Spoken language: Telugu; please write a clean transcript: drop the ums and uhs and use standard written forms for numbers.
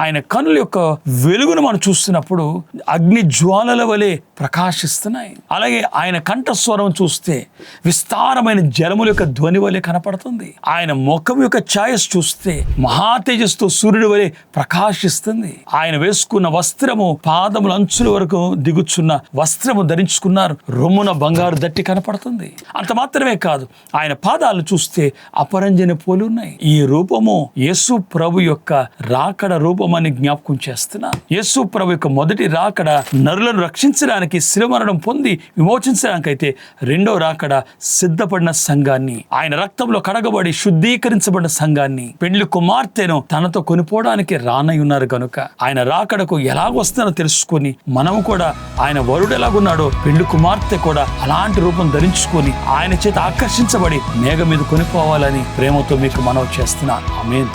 ఆయన కనుల యొక్క వెలుగును మనం చూస్తున్నప్పుడు అగ్ని జ్వాలల వలె ప్రకాశిస్తున్నాయి. అలాగే ఆయన కంఠస్వరం చూస్తే విస్తారమైన జలముల యొక్క ధ్వని వలె కనపడుతుంది. ఆయన ముఖం యొక్క ఛాయస్ చూస్తే మహా తేజస్తో సూర్యుడి వలె ప్రకాశిస్తుంది. ఆయన వేసుకున్న వస్త్రము పాదముల అంచుల వరకు దిగుచున్న వస్త్రము ధరించుకున్నారు. రొమ్మున బంగారు దట్టి కనపడుతుంది. అంత మాత్రమే కాదు, ఆయన పాదాలను చూస్తే అపరంజన పోలి ఉన్నాయి. ఈ రూపము యేసు ప్రభు యొక్క రాకడ రూపం అని జ్ఞాపకం చేస్తున్నా. యేసు ప్రభు యొక్క మొదటి రాకడ నరులను రక్షించడానికి శిలువ మరణం పొంది విమోచించడానికైతే రెండో రాకడ సిద్ధపడిన సంఘాన్ని, ఆయన రక్తంలో కడగబడి శుద్ధీకరించబడిన సంఘాన్ని, పెండ్లి కుమార్తెను తనతో కొనిపోవడానికి రానై ఉన్నారు కనుక ఆయన రాకడకు ఎలాగొస్తానో తెలుసుకొని మనము కూడా ఆయన వరుడు ఎలాగున్నాడో పెండ్లి కుమార్తె కూడా అలాంటి రూపం ధరించుకొని ఆయన చేత ఆకర్షించబడి మేఘం మీద కొనిపోవాలని ప్రేమతో మీకు మనవి చేస్తున్నాను. ఆమేన్.